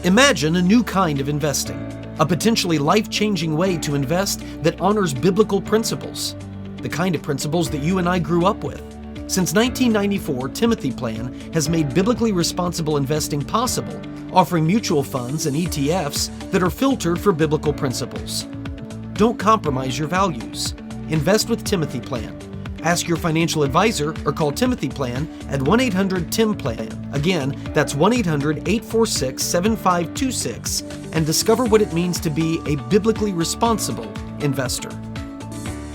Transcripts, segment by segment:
Imagine a new kind of investing, a potentially life-changing way to invest that honors biblical principles, the kind of principles that you and I grew up with. Since 1994, Timothy Plan has made biblically responsible investing possible, offering mutual funds and ETFs that are filtered for biblical principles. Don't compromise your values. Invest with Timothy Plan. Ask your financial advisor or call Timothy Plan at 1-800-TIM-PLAN. Again, that's 1-800-846-7526 and discover what it means to be a biblically responsible investor.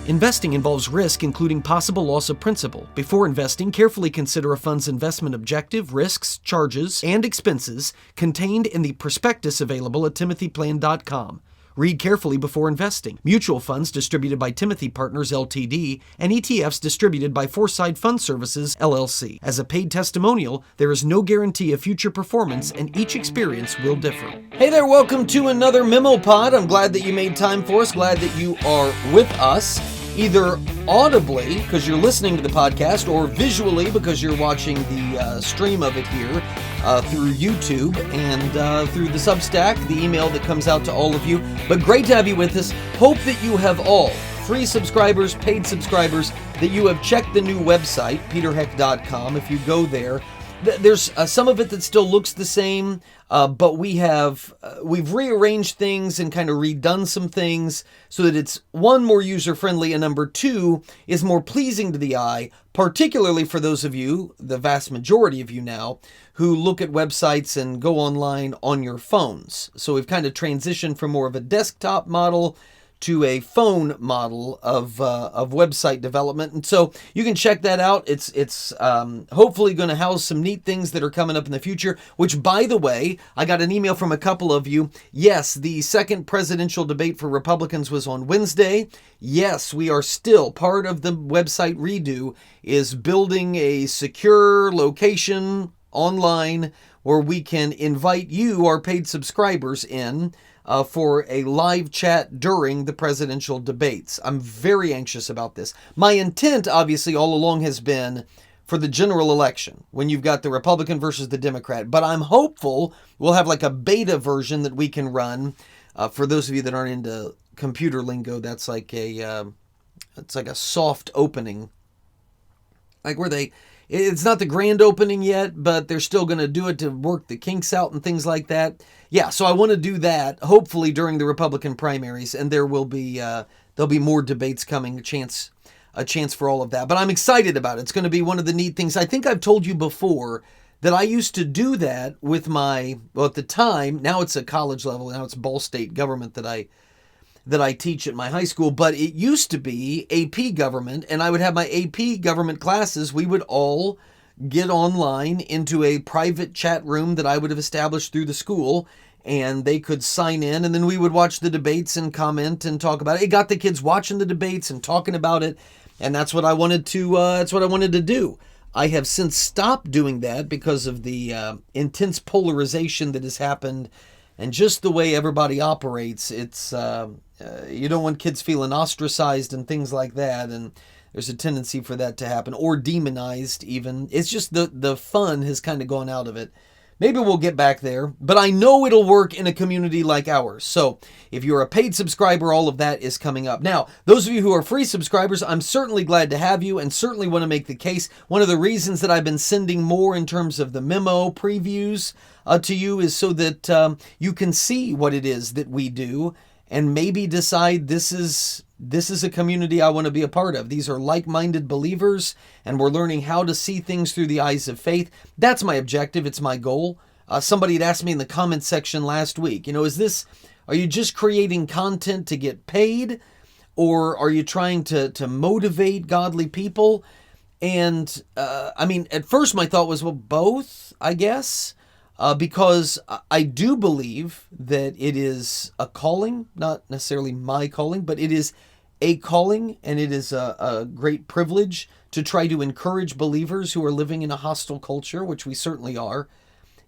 Investing involves risk, including possible loss of principal. Before investing, carefully consider a fund's investment objective, risks, charges, and expenses contained in the prospectus available at timothyplan.com. Read carefully before investing. Mutual funds distributed by Timothy Partners Ltd. and ETFs distributed by Foreside Fund Services LLC. As a paid testimonial, there is no guarantee of future performance and each experience will differ. Hey there, welcome to another MemoPOD. I'm glad that you made time for us. Glad that you are with us, either audibly because you're listening to the podcast or visually because you're watching the stream of it here through YouTube and through the Substack, the email that comes out to all of you. But great to have you with us. Hope that you have all, free subscribers, paid subscribers, that you have checked the new website, peterheck.com. If you go there, there's some of it that still looks the same, but we've rearranged things and kind of redone some things so that it's, one, more user-friendly, and number two, is more pleasing to the eye, particularly for those of you, the vast majority of you now, who look at websites and go online on your phones. So we've kind of transitioned from more of a desktop model to a phone model of website development. And so you can check that out. It's hopefully going to house some neat things that are coming up in the future, which, by the way, I got an email from a couple of you. Yes, the second presidential debate for Republicans was on Wednesday. Yes, we are still, part of the website redo is building a secure location online where we can invite you, our paid subscribers, in for a live chat during the presidential debates. I'm very anxious about this. My intent, obviously, all along has been for the general election, when you've got the Republican versus the Democrat. But I'm hopeful we'll have like a beta version that we can run. For those of you that aren't into computer lingo, that's like it's like a soft opening, like where it's not the grand opening yet, but they're still going to do it to work the kinks out and things like that. Yeah, so I want to do that, hopefully during the Republican primaries, and there'll be more debates coming, a chance for all of that. But I'm excited about it. It's going to be one of the neat things. I think I've told you before that I used to do that with at the time, now it's a college level, now it's Ball State government that I teach at my high school, but it used to be AP government, and I would have my AP government classes. We would all get online into a private chat room that I would have established through the school, and they could sign in, and then we would watch the debates and comment and talk about it. It got the kids watching the debates and talking about it, and that's what I wanted to do. I have since stopped doing that because of the intense polarization that has happened. And just the way everybody operates, it's you don't want kids feeling ostracized and things like that. And there's a tendency for that to happen, or demonized even. It's just the fun has kind of gone out of it. Maybe we'll get back there, but I know it'll work in a community like ours. So if you're a paid subscriber, all of that is coming up. Now, those of you who are free subscribers, I'm certainly glad to have you and certainly want to make the case. One of the reasons that I've been sending more in terms of the memo previews to you is so that you can see what it is that we do and maybe decide this is a community I want to be a part of. These are like-minded believers, and we're learning how to see things through the eyes of faith. That's my objective. It's my goal. Somebody had asked me in the comments section last week, are you just creating content to get paid, or are you trying to motivate godly people? And at first my thought was, well, both, I guess. Because I do believe that it is a calling, not necessarily my calling, but it is a calling, and it is a great privilege to try to encourage believers who are living in a hostile culture, which we certainly are.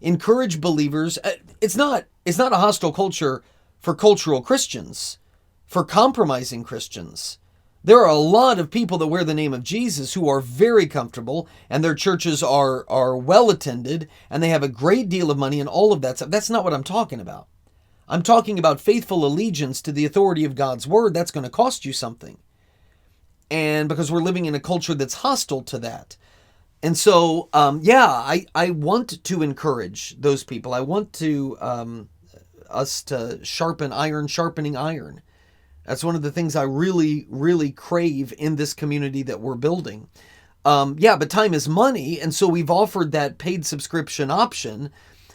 Encourage believers. It's not a hostile culture for cultural Christians, for compromising Christians. There are a lot of people that wear the name of Jesus who are very comfortable, and their churches are well attended, and they have a great deal of money and all of that stuff. That's not what I'm talking about. I'm talking about faithful allegiance to the authority of God's word. That's going to cost you something. And because we're living in a culture that's hostile to that. And so, I want to encourage those people. I want to us to sharpen iron, sharpening iron. That's one of the things I really, really crave in this community that we're building. But time is money. And so we've offered that paid subscription option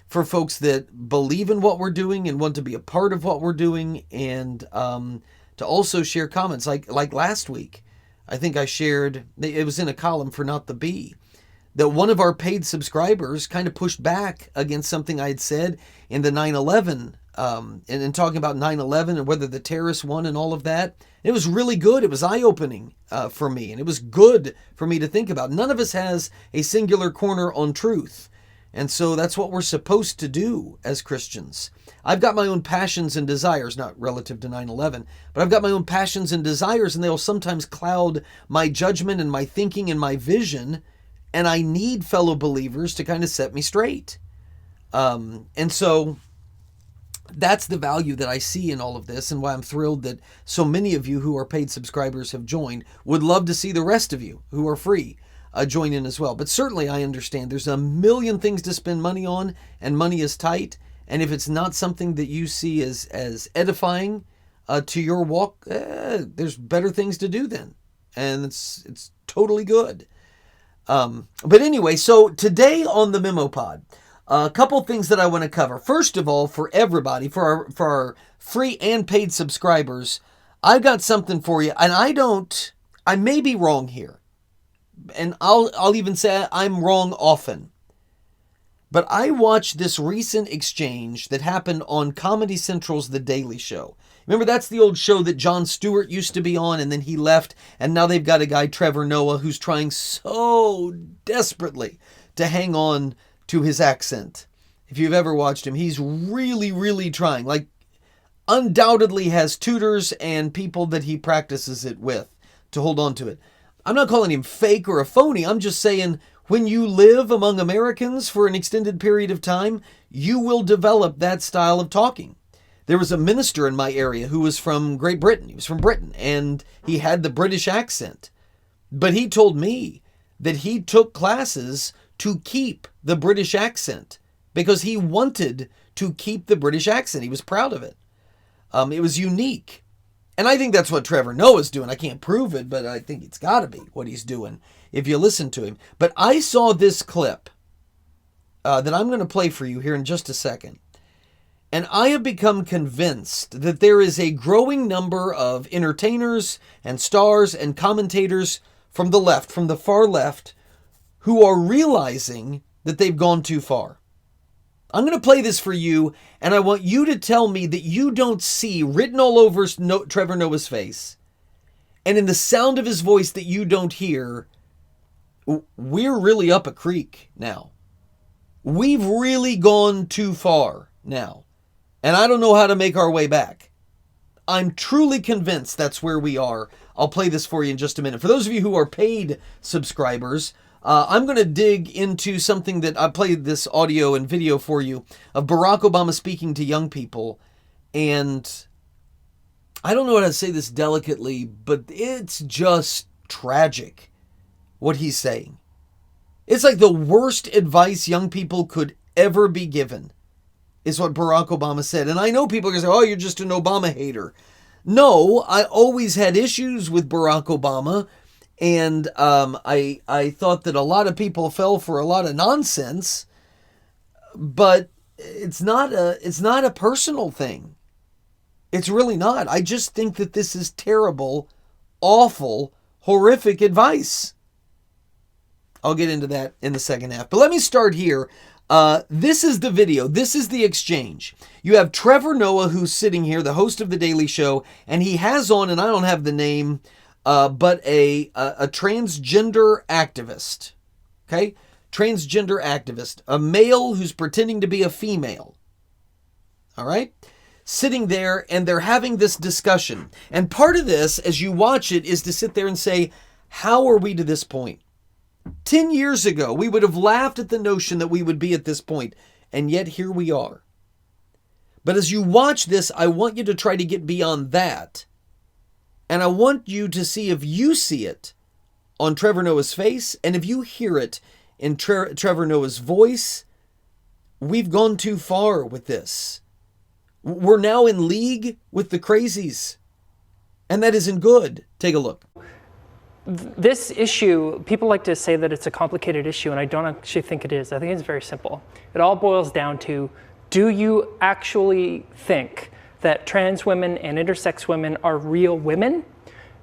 for folks that believe in what we're doing and want to be a part of what we're doing, and to also share comments. Like last week, I think I shared, it was in a column for Not the Bee, that one of our paid subscribers kind of pushed back against something I had said in the 9/11, and talking about 9/11 and whether the terrorists won and all of that. It was really good. It was eye-opening for me, and it was good for me to think about. None of us has a singular corner on truth, and so that's what we're supposed to do as Christians. I've got my own passions and desires, not relative to 9/11, but I've got my own passions and desires, and they'll sometimes cloud my judgment and my thinking and my vision, and I need fellow believers to kind of set me straight. And so that's the value that I see in all of this, and why I'm thrilled that so many of you who are paid subscribers have joined. Would love to see the rest of you who are free join in as well. But certainly I understand there's a million things to spend money on, and money is tight. And if it's not something that you see as edifying to your walk, there's better things to do then. And it's totally good. But anyway, so today on the MemoPOD, a couple things that I want to cover. First of all, for everybody, for our free and paid subscribers, I've got something for you. And I may be wrong here. And I'll even say I'm wrong often. But I watched this recent exchange that happened on Comedy Central's The Daily Show. Remember, that's the old show that Jon Stewart used to be on, and then he left, and now they've got a guy, Trevor Noah, who's trying so desperately to hang on to his accent. If you've ever watched him, he's really, really trying. Like, undoubtedly has tutors and people that he practices it with to hold on to it. I'm not calling him fake or a phony. I'm just saying, when you live among Americans for an extended period of time, you will develop that style of talking. There was a minister in my area who was from Great Britain. He was from Britain, and he had the British accent. But he told me that he took classes to keep the British accent because he wanted to keep the British accent. He was proud of it. It was unique. And I think that's what Trevor Noah's doing. I can't prove it, but I think it's got to be what he's doing if you listen to him. But I saw this clip that I'm going to play for you here in just a second. And I have become convinced that there is a growing number of entertainers and stars and commentators from the left, from the far left, who are realizing that they've gone too far. I'm going to play this for you, and I want you to tell me that you don't see written all over Trevor Noah's face, and in the sound of his voice that you don't hear, we're really up a creek now. We've really gone too far now, and I don't know how to make our way back. I'm truly convinced that's where we are. I'll play this for you in just a minute. For those of you who are paid subscribers, I'm going to dig into something that I played this audio and video for you of Barack Obama speaking to young people. And I don't know how to say this delicately, but it's just tragic what he's saying. It's like the worst advice young people could ever be given is what Barack Obama said. And I know people are going to say, oh, you're just an Obama hater. No, I always had issues with Barack Obama. And I thought that a lot of people fell for a lot of nonsense, but it's not a personal thing. It's really not. I just think that this is terrible, awful, horrific advice. I'll get into that in the second half. But let me start here. This is the video. This is the exchange. You have Trevor Noah, who's sitting here, the host of The Daily Show, and he has on, and I don't have the name, but a transgender activist, okay? Transgender activist, a male who's pretending to be a female, all right? sitting there and they're having this discussion. And part of this, as you watch it, is to sit there and say, how are we to this point? 10 years ago, we would have laughed at the notion that we would be at this point, and yet here we are. But as you watch this, I want you to try to get beyond that. And I want you to see if you see it on Trevor Noah's face, and if you hear it in Trevor Noah's voice. We've gone too far with this. We're now in league with the crazies, and that isn't good. Take a look. This issue, people like to say that it's a complicated issue, and I don't actually think it is. I think it's very simple. It all boils down to, do you actually think that trans women and intersex women are real women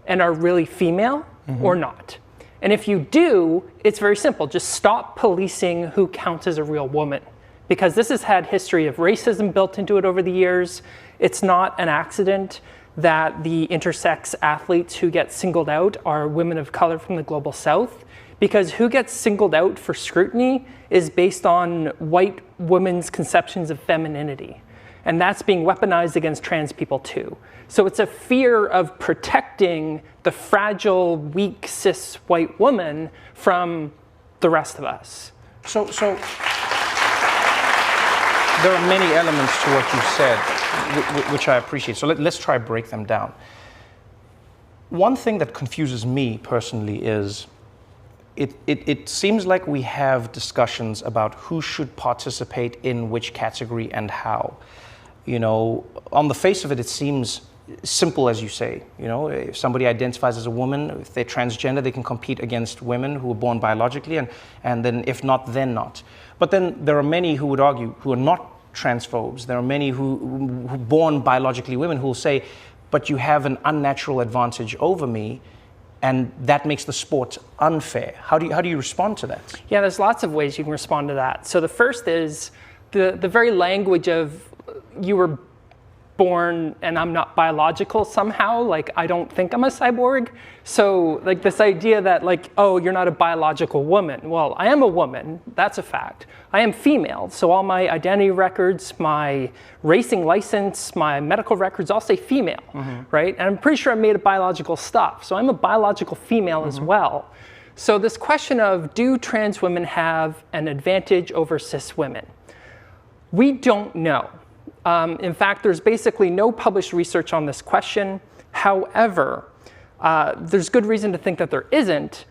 and are really female or not? And if you do, it's very simple. Just stop policing who counts as a real woman, because this has had history of racism built into it over the years. It's not an accident that the intersex athletes who get singled out are women of color from the global south, because who gets singled out for scrutiny is based on white women's conceptions of femininity. And that's being weaponized against trans people too. So it's a fear of protecting the fragile, weak, cis white woman from the rest of us. So there are many elements to what you said, which I appreciate. So let's try to break them down. One thing that confuses me personally is it seems like we have discussions about who should participate in which category and how. You know, on the face of it, it seems simple, as you say. You know, if somebody identifies as a woman, if they're transgender, they can compete against women who were born biologically, and then if not, then not. But then there are many who would argue, who are not transphobes. There are many who are born biologically women who will say, but you have an unnatural advantage over me, and that makes the sport unfair. How do you respond to that? Yeah, there's lots of ways you can respond to that. So the first is the very language of, you were born and I'm not biological somehow, like I don't think I'm a cyborg. So like this idea that like, oh, you're not a biological woman. Well, I am a woman, that's a fact. I am female, so all my identity records, my racing license, my medical records all say female, right? And I'm pretty sure I made a biological stuff, so I'm a biological female as well. So this question of, do trans women have an advantage over cis women? We don't know. In fact, there's basically no published research on this question. However, there's good reason to think that there isn't,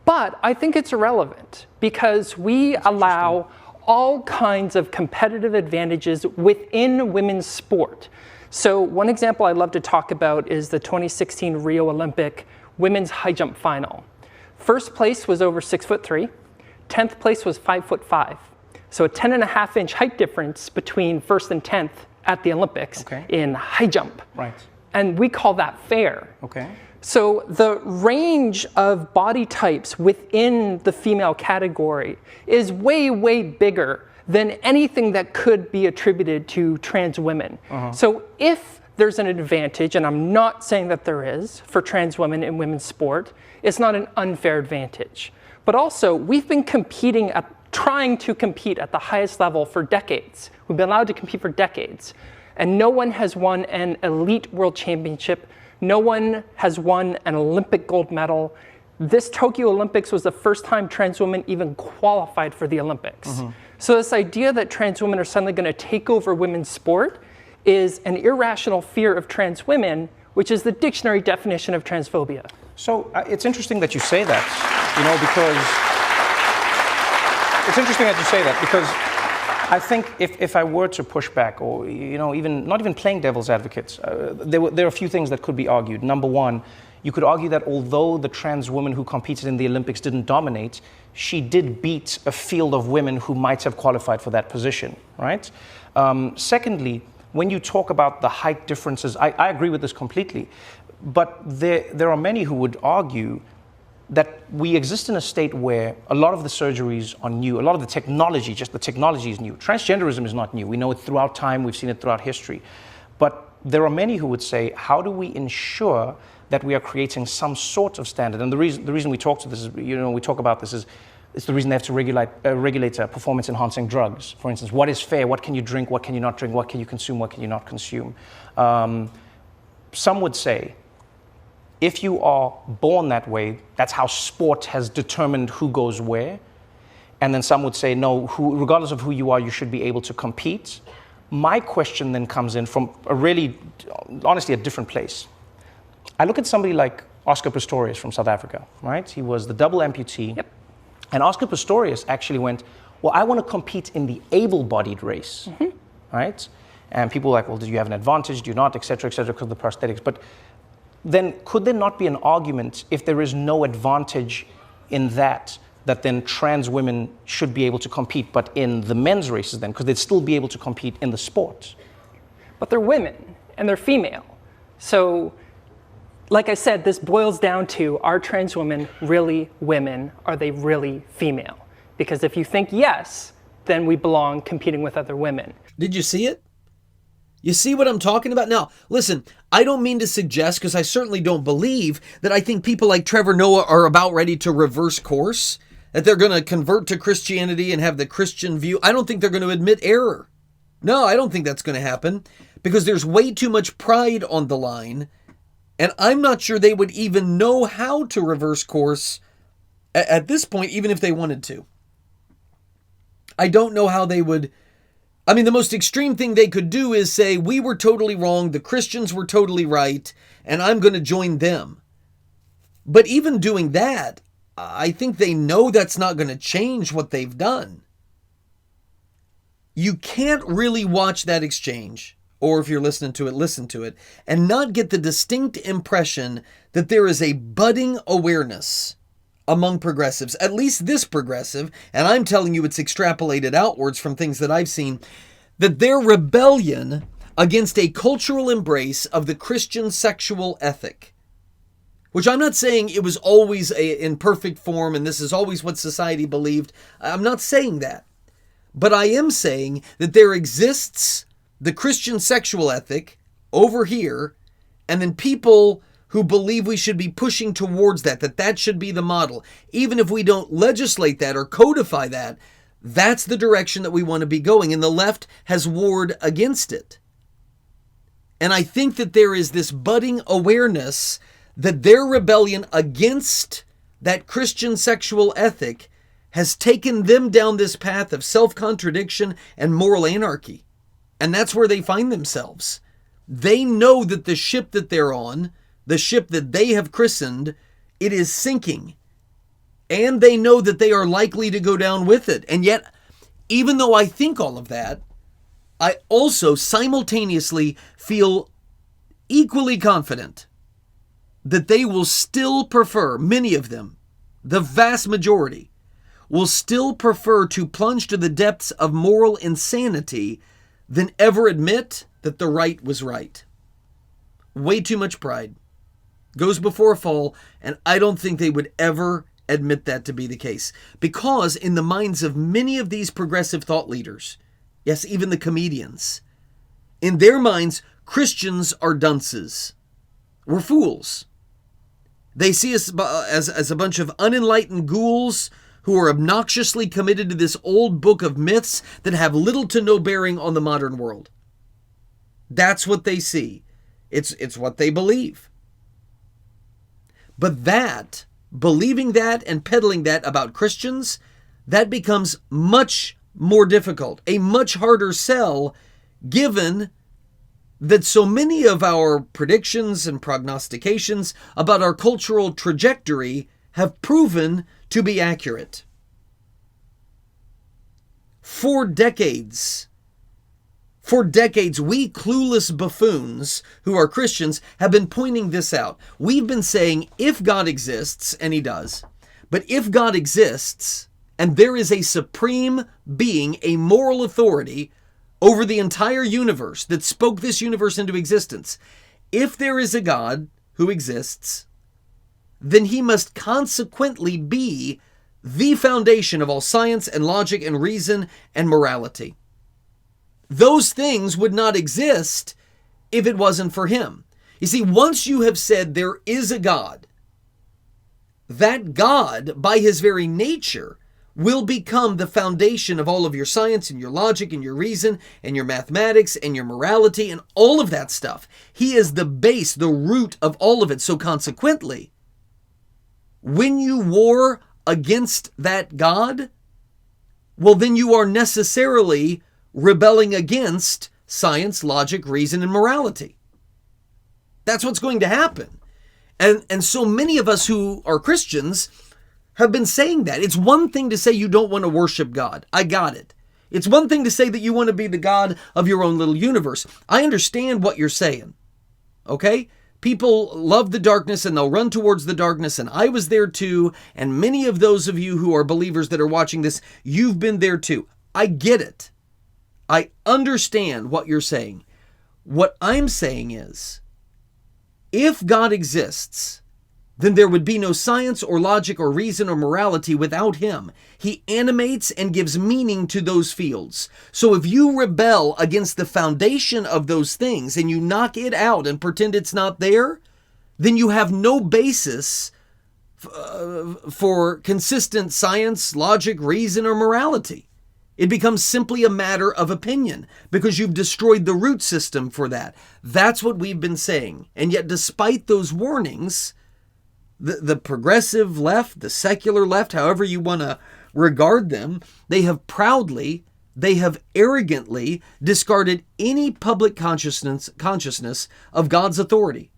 but I think it's irrelevant because we allow all kinds of competitive advantages within women's sport. So one example I'd love to talk about is the 2016 Rio Olympic women's high jump final. First place was over 6'3", 10th place was 5'5". So a 10.5-inch height difference between first and 10th at the Olympics in high jump. Right. And we call that fair. Okay. So the range of body types within the female category is way, way bigger than anything that could be attributed to trans women. So if there's an advantage, and I'm not saying that there is, for trans women in women's sport, it's not an unfair advantage. But also, we've been trying to compete at the highest level for decades. We've been allowed to compete for decades. And no one has won an elite world championship. No one has won an Olympic gold medal. This Tokyo Olympics was the first time trans women even qualified for the Olympics. So this idea that trans women are suddenly going to take over women's sport is an irrational fear of trans women, which is the dictionary definition of transphobia. So it's interesting that you say that, you know, because it's interesting that you say that because I think if I were to push back, or you know, not even playing devil's advocates, there are a few things that could be argued. Number one, you could argue that although the trans woman who competed in the Olympics didn't dominate, she did beat a field of women who might have qualified for that position, right? Secondly, when you talk about the height differences, I agree with this completely, but there are many who would argue that we exist in a state where a lot of the surgeries are new, a lot of the technology, just the technology is new. Transgenderism is not new. We know it throughout time, we've seen it throughout history. But there are many who would say, how do we ensure that we are creating some sort of standard? And the reason we talk about this is It's the reason they have to regulate performance-enhancing drugs. For instance, what is fair? What can you drink? What can you not drink? What can you consume? What can you not consume? Some would say, if you are born that way, that's how sport has determined who goes where. And then some would say, no, regardless of who you are, you should be able to compete. My question then comes in from a really, honestly, a different place. I look at somebody like Oscar Pistorius from South Africa, right? He was the double amputee. Yep. And Oscar Pistorius actually went, well, I want to compete in the able-bodied race, right? And people were like, well, do you have an advantage? Do you not, et cetera, because of the prosthetics. But then could there not be an argument, if there is no advantage in that then trans women should be able to compete, but in the men's races then, because they'd still be able to compete in the sport? But they're women, and they're female. So, like I said, this boils down to, are trans women really women? Are they really female? Because if you think yes, then we belong competing with other women. Did you see it? You see what I'm talking about? Now, listen, I don't mean to suggest, because I certainly don't believe, that I think people like Trevor Noah are about ready to reverse course, that they're going to convert to Christianity and have the Christian view. I don't think they're going to admit error. No, I don't think that's going to happen, because there's way too much pride on the line, and I'm not sure they would even know how to reverse course at this point, even if they wanted to. I don't know how they would. I mean, the most extreme thing they could do is say, we were totally wrong, the Christians were totally right, and I'm going to join them. But even doing that, I think they know that's not going to change what they've done. You can't really watch that exchange, or if you're listening to it, listen to it, and not get the distinct impression that there is a budding awareness among progressives, at least this progressive, and I'm telling you it's extrapolated outwards from things that I've seen, that their rebellion against a cultural embrace of the Christian sexual ethic, which I'm not saying it was always in perfect form and this is always what society believed. I'm not saying that. But I am saying that there exists the Christian sexual ethic over here, and then people who believe we should be pushing towards that should be the model. Even if we don't legislate that or codify that, that's the direction that we want to be going. And the left has warred against it. And I think that there is this budding awareness that their rebellion against that Christian sexual ethic has taken them down this path of self-contradiction and moral anarchy. And that's where they find themselves. They know that the ship that they're on, the ship that they have christened, it is sinking. And they know that they are likely to go down with it. And yet, even though I think all of that, I also simultaneously feel equally confident that they will still prefer, many of them, the vast majority, will still prefer to plunge to the depths of moral insanity than ever admit that the right was right. Way too much pride goes before a fall, and I don't think they would ever admit that to be the case. Because in the minds of many of these progressive thought leaders, yes, even the comedians, in their minds, Christians are dunces. We're fools. They see us as a bunch of unenlightened ghouls who are obnoxiously committed to this old book of myths that have little to no bearing on the modern world. That's what they see. It's what they believe. But that, believing that and peddling that about Christians, that becomes much more difficult, a much harder sell, given that so many of our predictions and prognostications about our cultural trajectory have proven to be accurate. For decades, we clueless buffoons who are Christians have been pointing this out. We've been saying, if God exists, and he does, but if God exists, and there is a supreme being, a moral authority over the entire universe that spoke this universe into existence, if there is a God who exists, then he must consequently be the foundation of all science and logic and reason and morality. Those things would not exist if it wasn't for him. You see, once you have said there is a God, that God, by his very nature, will become the foundation of all of your science and your logic and your reason and your mathematics and your morality and all of that stuff. He is the base, the root of all of it. So consequently, when you war against that God, well, then you are necessarily rebelling against science, logic, reason, and morality. That's what's going to happen. And so many of us who are Christians have been saying that. It's one thing to say you don't want to worship God. I got it. It's one thing to say that you want to be the God of your own little universe. I understand what you're saying. Okay? People love the darkness and they'll run towards the darkness, and I was there too. And many of those of you who are believers that are watching this, you've been there too. I get it. I understand what you're saying. What I'm saying is, if God exists, then there would be no science or logic or reason or morality without him. He animates and gives meaning to those fields. So if you rebel against the foundation of those things and you knock it out and pretend it's not there, then you have no basis for consistent science, logic, reason, or morality. It becomes simply a matter of opinion because you've destroyed the root system for that. That's what we've been saying. And yet, despite those warnings, the progressive left, the secular left, however you want to regard them, they have arrogantly discarded any public consciousness of God's authority.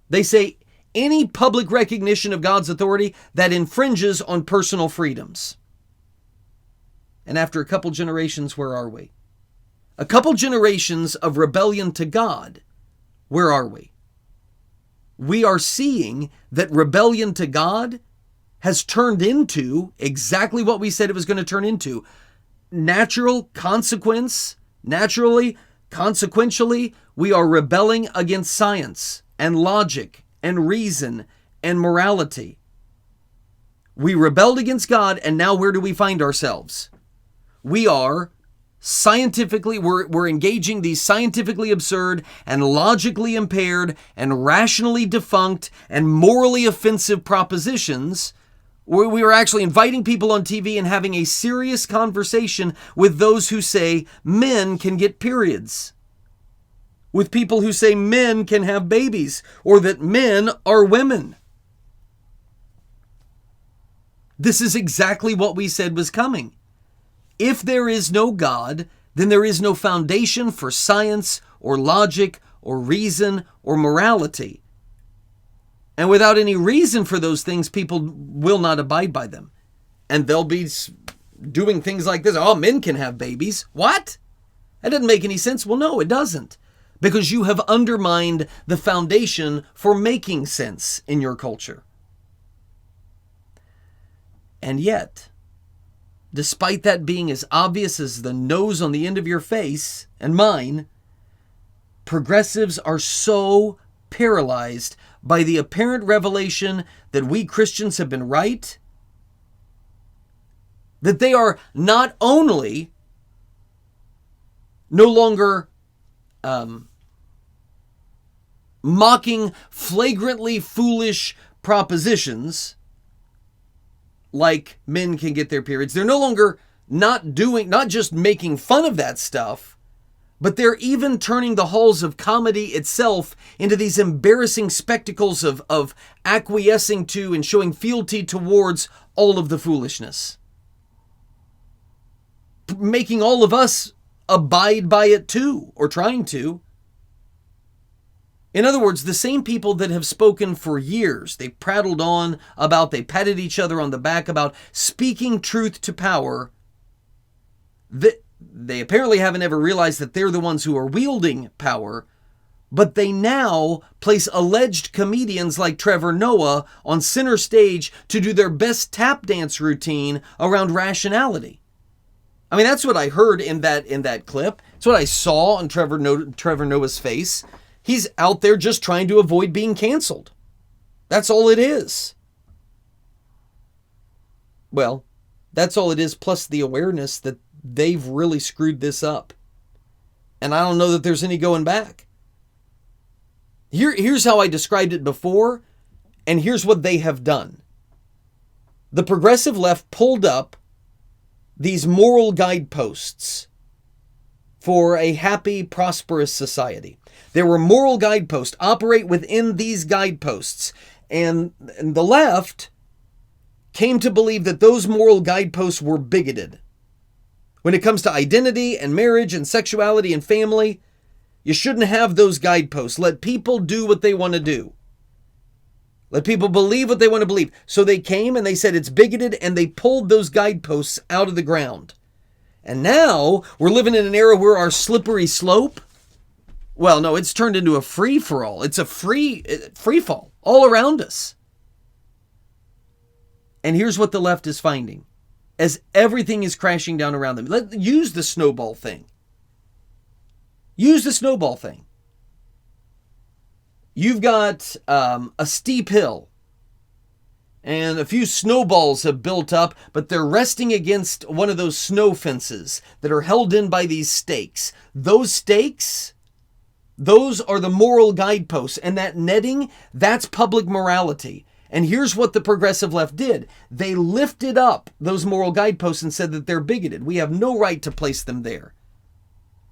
They say any public recognition of God's authority that infringes on personal freedoms. And after a couple generations, where are we? A couple generations of rebellion to God, where are we? We are seeing that rebellion to God has turned into exactly what we said it was going to turn into. Consequentially, we are rebelling against science and logic and reason and morality. We rebelled against God, and now where do we find ourselves? We are we're engaging these scientifically absurd and logically impaired and rationally defunct and morally offensive propositions where we are actually inviting people on TV and having a serious conversation with those who say men can get periods, with people who say men can have babies, or that men are women. This is exactly what we said was coming. If there is no God, then there is no foundation for science or logic or reason or morality. And without any reason for those things, people will not abide by them. And they'll be doing things like this. Oh, men can have babies. What? That doesn't make any sense. Well, no, it doesn't. Because you have undermined the foundation for making sense in your culture. And yet, despite that being as obvious as the nose on the end of your face and mine, progressives are so paralyzed by the apparent revelation that we Christians have been right, that they are not only no longer mocking flagrantly foolish propositions like men can get their periods. They're no longer not just making fun of that stuff, but they're even turning the halls of comedy itself into these embarrassing spectacles of acquiescing to and showing fealty towards all of the foolishness. Making all of us abide by it too, or trying to. In other words, the same people that have spoken for years, they prattled on about, they patted each other on the back about speaking truth to power, they apparently haven't ever realized that they're the ones who are wielding power, but they now place alleged comedians like Trevor Noah on center stage to do their best tap dance routine around rationality. I mean, that's what I heard in that clip. It's what I saw on Trevor Noah's face. He's out there just trying to avoid being canceled. That's all it is. Well, that's all it is, plus the awareness that they've really screwed this up. And I don't know that there's any going back. Here's how I described it before, and here's what they have done. The progressive left pulled up these moral guideposts for a happy, prosperous society. There were moral guideposts. Operate within these guideposts. And the left came to believe that those moral guideposts were bigoted. When it comes to identity and marriage and sexuality and family, you shouldn't have those guideposts. Let people do what they want to do. Let people believe what they want to believe. So they came and they said it's bigoted, and they pulled those guideposts out of the ground. And now we're living in an era where our slippery slope, well, no, it's turned into a free-for-all. It's a free fall all around us. And here's what the left is finding. As everything is crashing down around them, use the snowball thing. Use the snowball thing. You've got a steep hill, and a few snowballs have built up, but they're resting against one of those snow fences that are held in by these stakes. Those stakes, those are the moral guideposts, and that netting, that's public morality. And here's what the progressive left did. They lifted up those moral guideposts and said that they're bigoted. We have no right to place them there.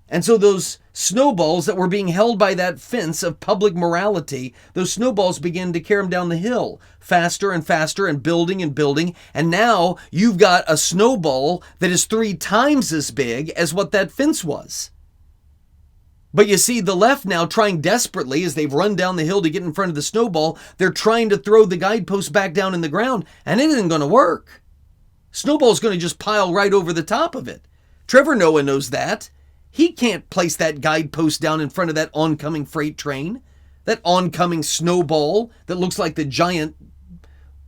And so those snowballs that were being held by that fence of public morality, those snowballs began to carry them down the hill faster and faster and building and building. And now you've got a snowball that is 3 times as big as what that fence was. But you see the left now trying desperately, as they've run down the hill to get in front of the snowball, they're trying to throw the guidepost back down in the ground, and it isn't going to work. Snowball's going to just pile right over the top of it. Trevor Noah knows that. He can't place that guidepost down in front of that oncoming freight train, that oncoming snowball that looks like the giant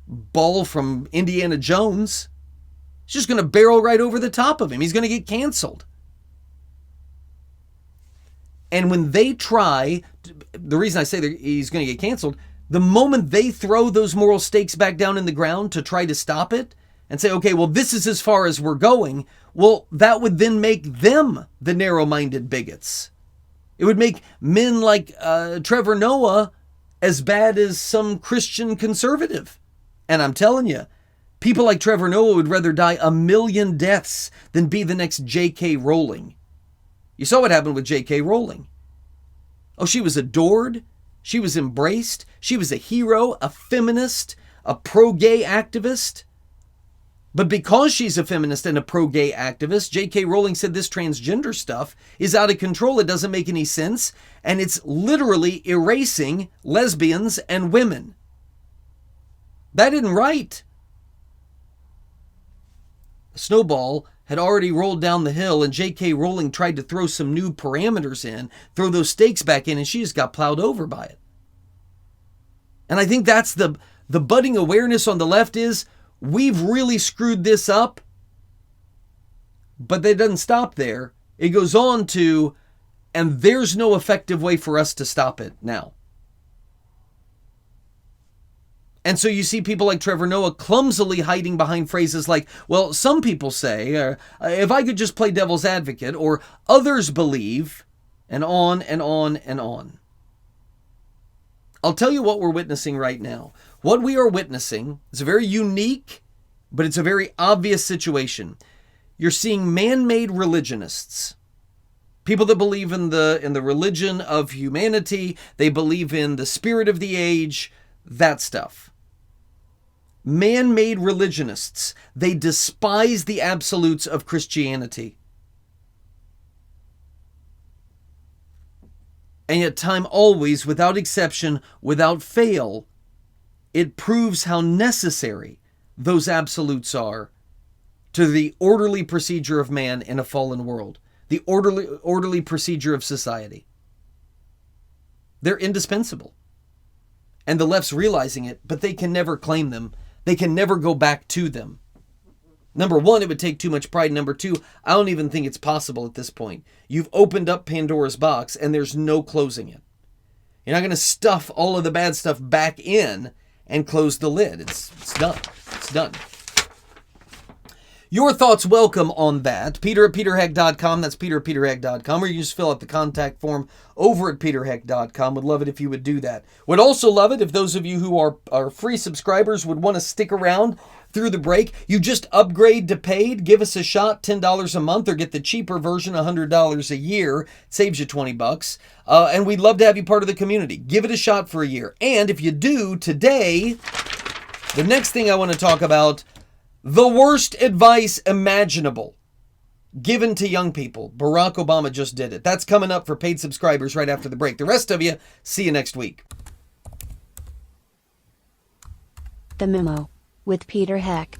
ball from Indiana Jones. It's just going to barrel right over the top of him. He's going to get canceled. And when they try, the reason I say that he's going to get canceled, the moment they throw those moral stakes back down in the ground to try to stop it and say, okay, well, this is as far as we're going, well, that would then make them the narrow-minded bigots. It would make men like Trevor Noah as bad as some Christian conservative. And I'm telling you, people like Trevor Noah would rather die 1,000,000 deaths than be the next J.K. Rowling. You saw what happened with J.K. Rowling. Oh, she was adored. She was embraced. She was a hero, a feminist, a pro-gay activist. But because she's a feminist and a pro-gay activist, J.K. Rowling said this transgender stuff is out of control. It doesn't make any sense. And it's literally erasing lesbians and women. That isn't right. Snowball had already rolled down the hill, and J.K. Rowling tried to throw some new parameters in, throw those stakes back in, and she just got plowed over by it. And I think that's the budding awareness on the left is, we've really screwed this up. But that doesn't stop there. It goes on to, and there's no effective way for us to stop it now. And so you see people like Trevor Noah clumsily hiding behind phrases like, well, some people say, if I could just play devil's advocate, or others believe, and on and on and on. I'll tell you what we're witnessing right now. What we are witnessing is a very unique, but it's a very obvious situation. You're seeing man-made religionists. People that believe in the religion of humanity, they believe in the spirit of the age, that stuff. Man-made religionists, they despise the absolutes of Christianity. And yet time always, without exception, without fail, it proves how necessary those absolutes are to the orderly procedure of man in a fallen world, the orderly procedure of society. They're indispensable. And the left's realizing it, but they can never claim them. They can never go back to them. Number one, it would take too much pride. Number two, I don't even think it's possible at this point. You've opened up Pandora's box and there's no closing it. You're not going to stuff all of the bad stuff back in and close the lid. It's done. It's done. Your thoughts welcome on that. Peter@peterheck.com. That's Peter@peterheck.com. Or you just fill out the contact form over at peterheck.com. Would love it if you would do that. Would also love it if those of you who are free subscribers would want to stick around through the break. You just upgrade to paid. Give us a shot, $10 a month, or get the cheaper version, $100 a year. It saves you $20. And we'd love to have you part of the community. Give it a shot for a year. And if you do, today, the next thing I want to talk about, the worst advice imaginable given to young people. Barack Obama just did it. That's coming up for paid subscribers right after the break. The rest of you, see you next week. The Memo with Peter Heck.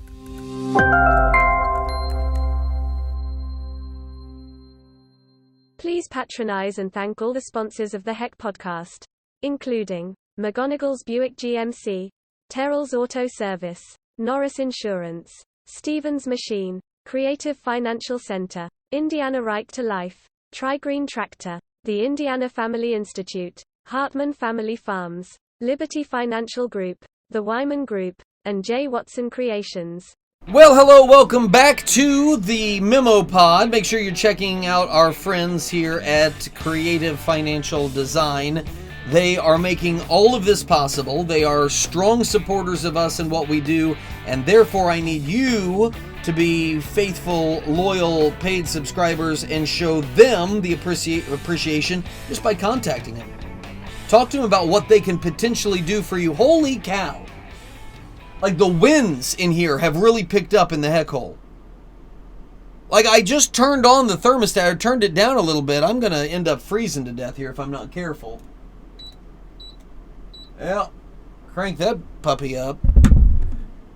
Please patronize and thank all the sponsors of the Heck podcast, including McGonigal's Buick GMC, Terrell's Auto Service, Norris Insurance, Stevens Machine, Creative Financial Center, Indiana Right to Life, Tri-Green Tractor, the Indiana Family Institute, Hartman Family Farms, Liberty Financial Group, the Wyman Group, and J. Watson Creations. Well, hello, welcome back to the MemoPOD. Make sure you're checking out our friends here at Creative Financial Design. They are making all of this possible. They are strong supporters of us and what we do, and therefore I need you to be faithful, loyal, paid subscribers and show them the appreciation just by contacting them. Talk to them about what they can potentially do for you. Holy cow. Like, the winds in here have really picked up in the heck hole. Like, I just turned on the thermostat, or turned it down a little bit. I'm going to end up freezing to death here if I'm not careful. Yeah, crank that puppy up.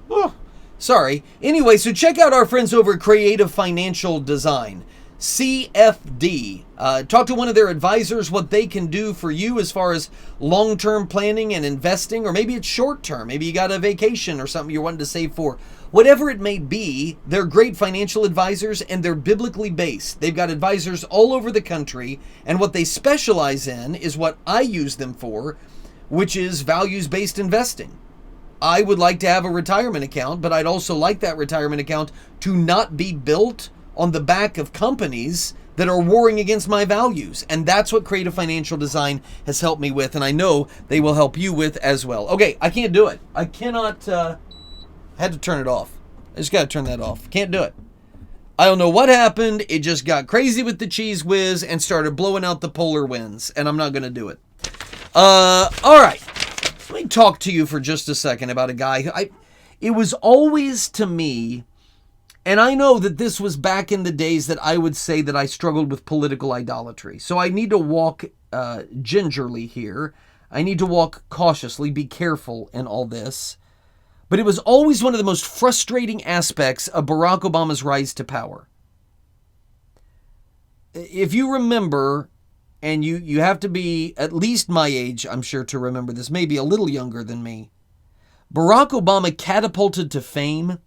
Oh, sorry. Anyway, so check out our friends over at Creative Financial Design, CFD. Talk to one of their advisors what they can do for you as far as long-term planning and investing, or maybe it's short-term. Maybe you got a vacation or something you're wanting to save for. Whatever it may be, they're great financial advisors, and they're biblically based. They've got advisors all over the country, and what they specialize in is what I use them for, which is values-based investing. I would like to have a retirement account, but I'd also like that retirement account to not be built on the back of companies that are warring against my values. And that's what Creative Financial Design has helped me with, and I know they will help you with as well. Okay, I can't do it. I cannot, had to turn it off. I just got to turn that off. Can't do it. I don't know what happened. It just got crazy with the cheese whiz and started blowing out the polar winds, and I'm not going to do it. All right. Let me talk to you for just a second about a guy who it was always to me, and I know that this was back in the days that I would say that I struggled with political idolatry. So I need to walk gingerly here. I need to walk cautiously, be careful in all this. But it was always one of the most frustrating aspects of Barack Obama's rise to power. If you remember, and you have to be at least my age, I'm sure, to remember this, maybe a little younger than me. Barack Obama catapulted to fame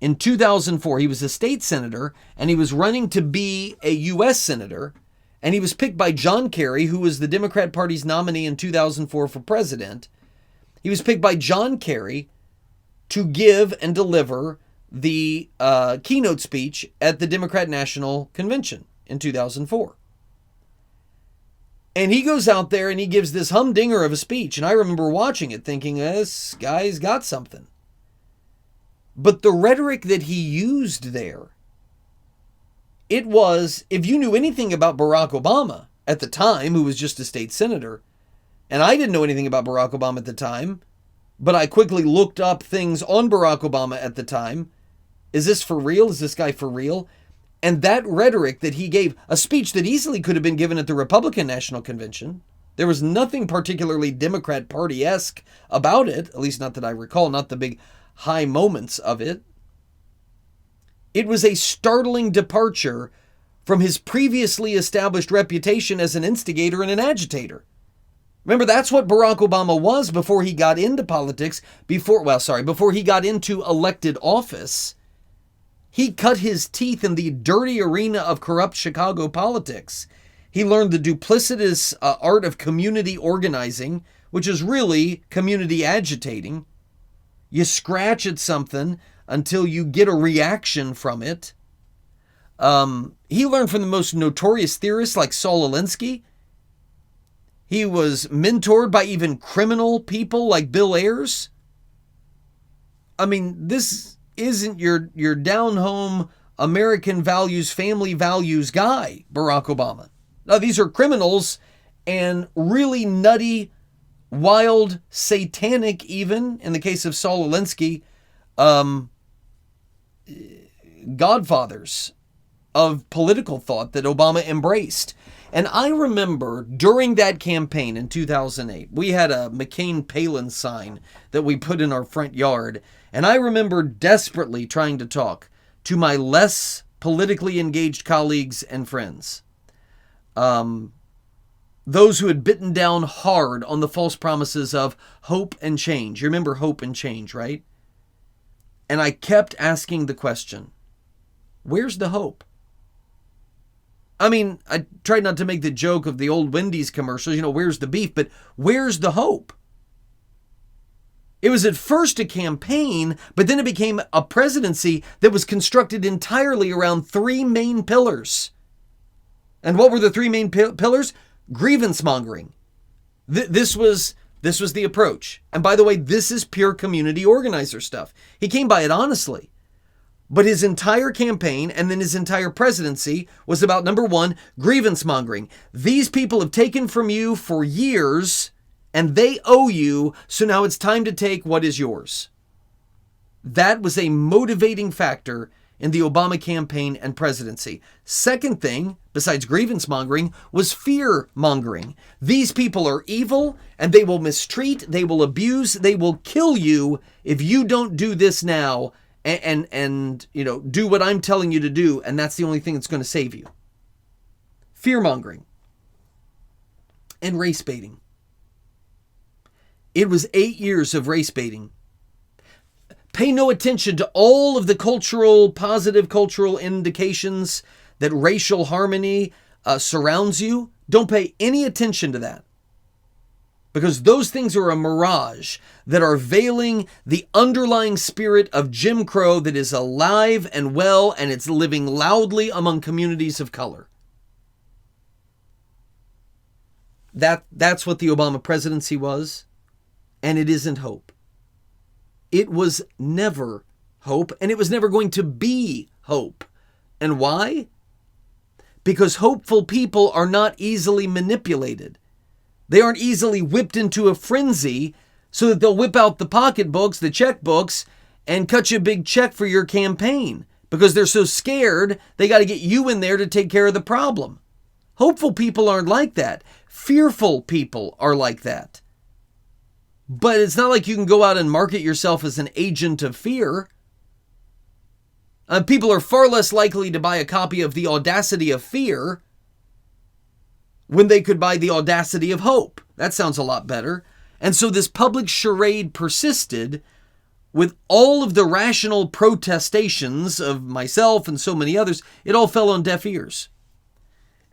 in 2004. He was a state senator, and he was running to be a U.S. senator, and he was picked by John Kerry, who was the Democrat Party's nominee in 2004 for president. He was picked by John Kerry to give and deliver the keynote speech at the Democrat National Convention in 2004. And he goes out there and he gives this humdinger of a speech. And I remember watching it thinking, this guy's got something. But the rhetoric that he used there, it was, if you knew anything about Barack Obama at the time, who was just a state senator, and I didn't know anything about Barack Obama at the time, but I quickly looked up things on Barack Obama at the time. Is this for real? Is this guy for real? And that rhetoric that he gave, a speech that easily could have been given at the Republican National Convention, there was nothing particularly Democrat Party-esque about it, at least not that I recall, not the big high moments of it. It was a startling departure from his previously established reputation as an instigator and an agitator. Remember, that's what Barack Obama was before he got into politics, before he got into elected office. He cut his teeth in the dirty arena of corrupt Chicago politics. He learned the duplicitous art of community organizing, which is really community agitating. You scratch at something until you get a reaction from it. He learned from the most notorious theorists like Saul Alinsky. He was mentored by even criminal people like Bill Ayers. I mean, this isn't your down-home American values, family values guy, Barack Obama. Now, these are criminals and really nutty, wild, satanic even, in the case of Saul Alinsky, godfathers of political thought that Obama embraced. And I remember during that campaign in 2008, we had a McCain-Palin sign that we put in our front yard. And I remember desperately trying to talk to my less politically engaged colleagues and friends. Those who had bitten down hard on the false promises of hope and change. You remember hope and change, right? And I kept asking the question, where's the hope? I mean, I tried not to make the joke of the old Wendy's commercials, where's the beef? But where's the hope? It was at first a campaign, but then it became a presidency that was constructed entirely around three main pillars. And what were the three main pillars? Grievance mongering. This was the approach. And by the way, this is pure community organizer stuff. He came by it honestly. But his entire campaign and then his entire presidency was about, number one, grievance mongering. These people have taken from you for years and they owe you, so now it's time to take what is yours. That was a motivating factor in the Obama campaign and presidency. Second thing, besides grievance mongering, was fear mongering. These people are evil and they will mistreat, they will abuse, they will kill you if you don't do this now and do what I'm telling you to do, and that's the only thing that's going to save you. Fear mongering and race baiting. It was 8 years of race baiting. Pay no attention to all of the positive cultural indications that racial harmony surrounds you. Don't pay any attention to that. Because those things are a mirage that are veiling the underlying spirit of Jim Crow that is alive and well, and it's living loudly among communities of color. That's what the Obama presidency was, and it isn't hope. It was never hope, and it was never going to be hope. And why? Because hopeful people are not easily manipulated. They aren't easily whipped into a frenzy so that they'll whip out the pocketbooks, the checkbooks, and cut you a big check for your campaign because they're so scared they got to get you in there to take care of the problem. Hopeful people aren't like that. Fearful people are like that. But it's not like you can go out and market yourself as an agent of fear. People are far less likely to buy a copy of The Audacity of Fear when they could buy The Audacity of Hope. That sounds a lot better. And so this public charade persisted with all of the rational protestations of myself and so many others. It all fell on deaf ears.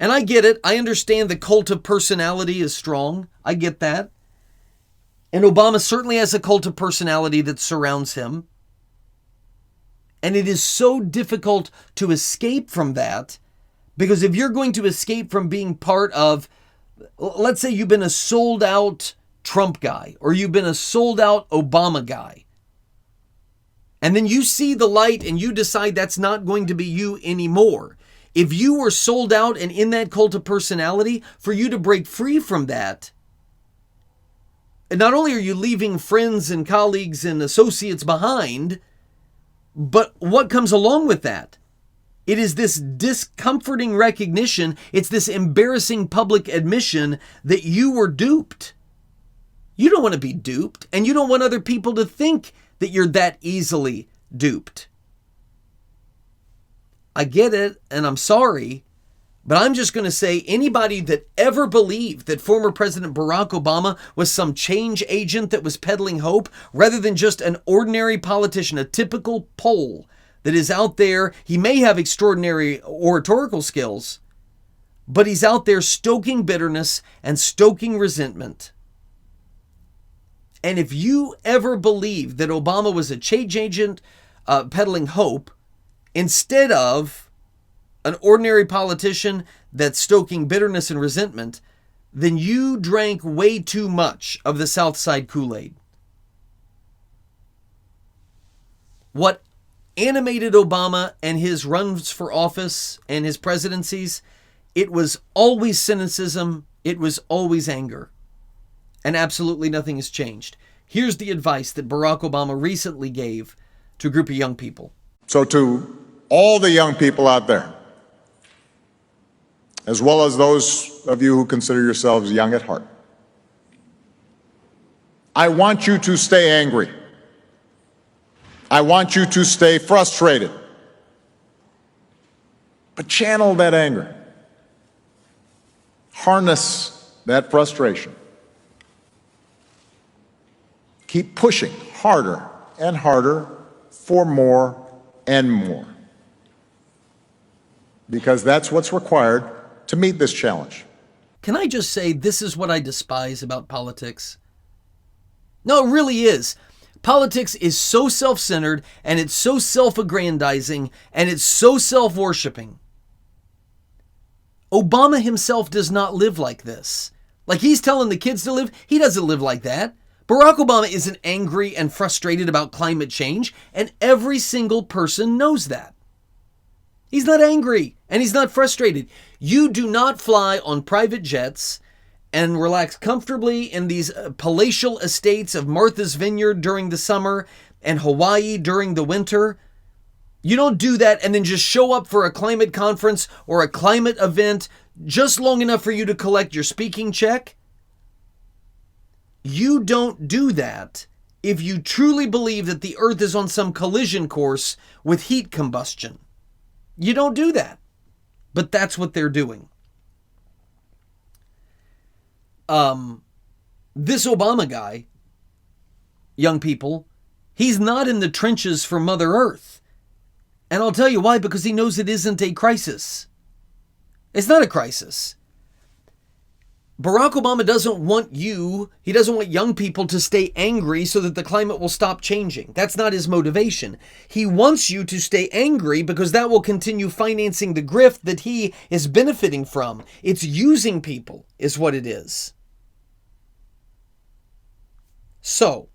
And I get it. I understand the cult of personality is strong. I get that. And Obama certainly has a cult of personality that surrounds him. And it is so difficult to escape from that, because if you're going to escape from being part of, let's say you've been a sold out Trump guy, or you've been a sold out Obama guy, and then you see the light and you decide that's not going to be you anymore. If you were sold out and in that cult of personality, for you to break free from that, and not only are you leaving friends and colleagues and associates behind, but what comes along with that? It is this discomforting recognition, it's this embarrassing public admission that you were duped. You don't want to be duped, and you don't want other people to think that you're that easily duped. I get it, and I'm sorry, but I'm just going to say anybody that ever believed that former President Barack Obama was some change agent that was peddling hope, rather than just an ordinary politician, a typical Pole that is out there, he may have extraordinary oratorical skills, but he's out there stoking bitterness and stoking resentment. And if you ever believe that Obama was a change agent, peddling hope, instead of an ordinary politician that's stoking bitterness and resentment, then you drank way too much of the South Side Kool-Aid. What animated Obama and his runs for office and his presidencies, it was always cynicism, it was always anger. And absolutely nothing has changed. Here's the advice that Barack Obama recently gave to a group of young people. So to all the young people out there, as well as those of you who consider yourselves young at heart, I want you to stay angry. I want you to stay frustrated. But channel that anger. Harness that frustration. Keep pushing harder and harder for more and more. Because that's what's required to meet this challenge. Can I just say this is what I despise about politics? No, it really is. Politics is so self-centered, and it's so self-aggrandizing, and it's so self-worshipping. Obama himself does not live like this. Like he's telling the kids to live, he doesn't live like that. Barack Obama isn't angry and frustrated about climate change, and every single person knows that. He's not angry, and he's not frustrated. You do not fly on private jets and relax comfortably in these palatial estates of Martha's Vineyard during the summer and Hawaii during the winter. You don't do that and then just show up for a climate conference or a climate event just long enough for you to collect your speaking check. You don't do that if you truly believe that the Earth is on some collision course with heat combustion. You don't do that. But that's what they're doing. This Obama guy, young people, he's not in the trenches for Mother Earth. And I'll tell you why, because he knows it isn't a crisis. It's not a crisis. Barack Obama doesn't want he doesn't want young people to stay angry so that the climate will stop changing. That's not his motivation. He wants you to stay angry because that will continue financing the grift that he is benefiting from. It's using people, is what it is. So,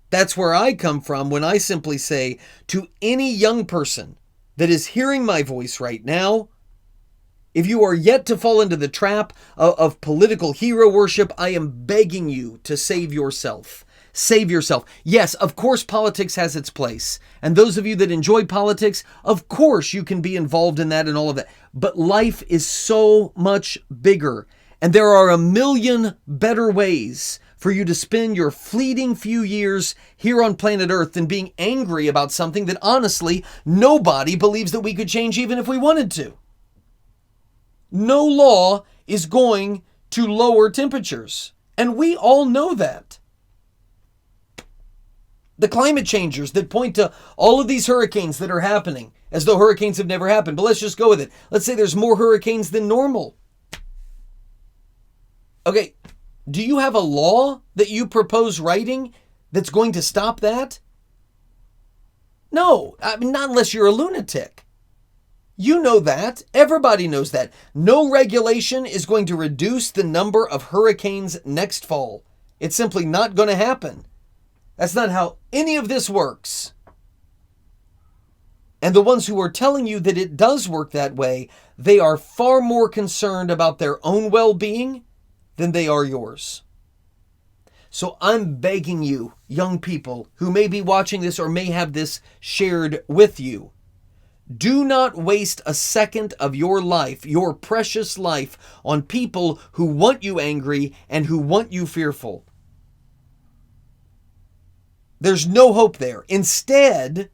that's where I come from when I simply say to any young person that is hearing my voice right now, if you are yet to fall into the trap of political hero worship, I am begging you to save yourself. Save yourself. Yes, of course, politics has its place. And those of you that enjoy politics, of course, you can be involved in that and all of that. But life is so much bigger. And there are a million better ways for you to spend your fleeting few years here on planet Earth than being angry about something that honestly, nobody believes that we could change even if we wanted to. No law is going to lower temperatures, and we all know that. The climate changers that point to all of these hurricanes that are happening, as though hurricanes have never happened, but let's just go with it. Let's say there's more hurricanes than normal. Okay, do you have a law that you propose writing that's going to stop that? No, I mean, not unless you're a lunatic. You know that. Everybody knows that. No regulation is going to reduce the number of hurricanes next fall. It's simply not going to happen. That's not how any of this works. And the ones who are telling you that it does work that way, they are far more concerned about their own well-being than they are yours. So I'm begging you, young people who may be watching this or may have this shared with you, do not waste a second of your life, your precious life, on people who want you angry and who want you fearful. There's no hope there. Instead,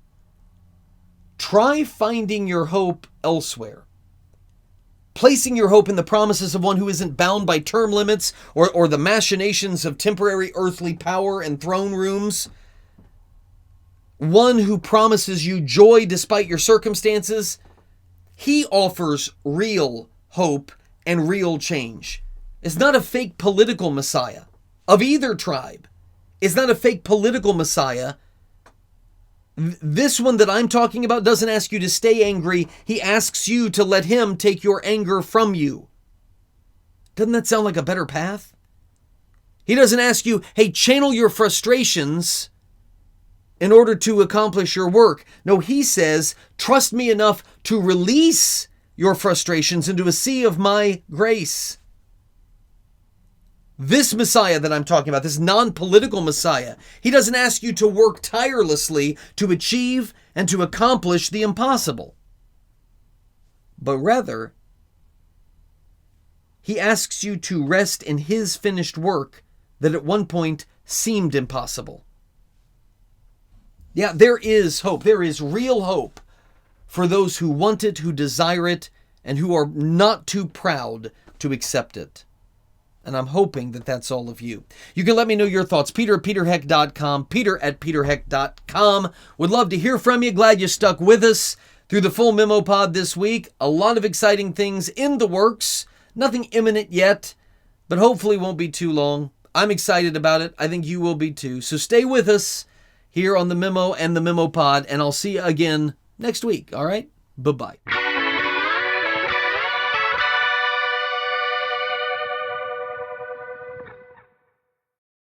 try finding your hope elsewhere. Placing your hope in the promises of one who isn't bound by term limits or the machinations of temporary earthly power and throne rooms. One who promises you joy despite your circumstances. He offers real hope and real change. It's not a fake political messiah of either tribe. It's not a fake political messiah This one that I'm talking about doesn't ask you to stay angry. He asks you to let him take your anger from you. Doesn't that sound like a better path? He doesn't ask you, hey, channel your frustrations in order to accomplish your work. No, he says, trust me enough to release your frustrations into a sea of my grace. This Messiah that I'm talking about, this non-political Messiah, he doesn't ask you to work tirelessly to achieve and to accomplish the impossible. But rather, he asks you to rest in his finished work that at one point seemed impossible. Yeah, there is hope. There is real hope for those who want it, who desire it, and who are not too proud to accept it. And I'm hoping that that's all of you. You can let me know your thoughts. Peter@peterheck.com. Peter@peterheck.com. Would love to hear from you. Glad you stuck with us through the full MemoPod this week. A lot of exciting things in the works. Nothing imminent yet, but hopefully won't be too long. I'm excited about it. I think you will be too. So stay with us here on the Memo and the MemoPod, and I'll see you again next week. All right? Bye-bye.